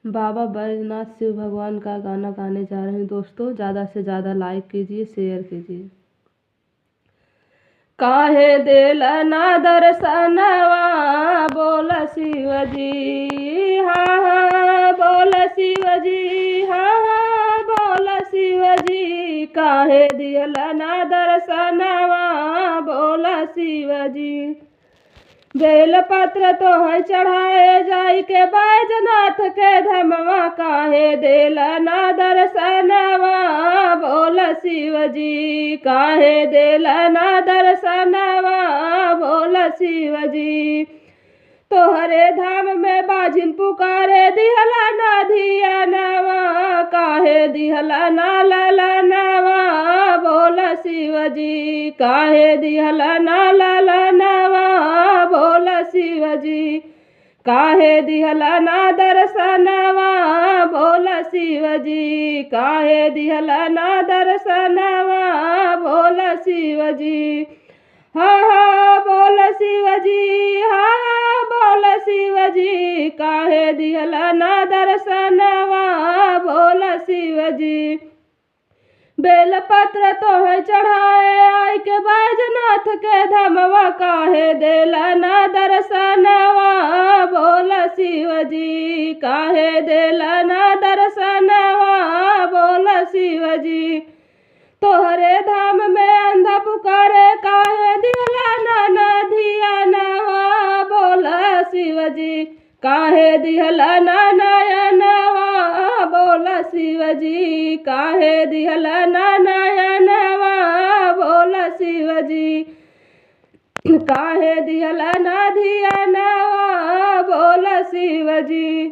बाबा बैजनाथ शिव भगवान का गाना गाने जा रहे हैं दोस्तों। ज़्यादा से ज़्यादा लाइक कीजिए, शेयर कीजिए। काहे देला ना दर्शनवा बोल शिवजी, हाँ हाँ बोल शिवजी, हाँ हाँ बोल शिवजी। काहे दिला ना दर्शनवा बोल शिवजी। बेलपत्र तो है चढ़ाए जाई के बैजनाथ के धमवा। काहे देला ना दर्शनवा बोल शिवजी, काहे देला ना दर्शनवा बोल शिवजी। तोहरे धाम में बाजिन पुकारे दिहला ना धियानवा। काहे दिहला ना ललनवा बोल शिवजी, काहे दिहला ना ललनवा बोल शिवजी। काहे दिहला ना दर्शनवा बोल शिवजी, काहे दिहला ना दर्शनवा बोल शिवजी। हाँ हाँ बोल शिवजी, हाँ हाँ बोल शिवजी। काहे दिहला ना दर्शनवा बोल शिवजी। बेलपत्र तो है चढ़ाए आई के बैजनाथ के धमवा। काहे देला ना दर्शनवा बोल शिवजी, काहे देला ना दर्शनवा बोल शिवजी। तोहरे धाम में अंधा पुकारे काहे दिहला ना धियानवा बोल शिवजी। काहे दिहला ना नयनवा बोल शिवजी, काहे दिहला ना नयनवा बोल शिवजी। काहे दिहला ना धियानवा बोल शिवजी।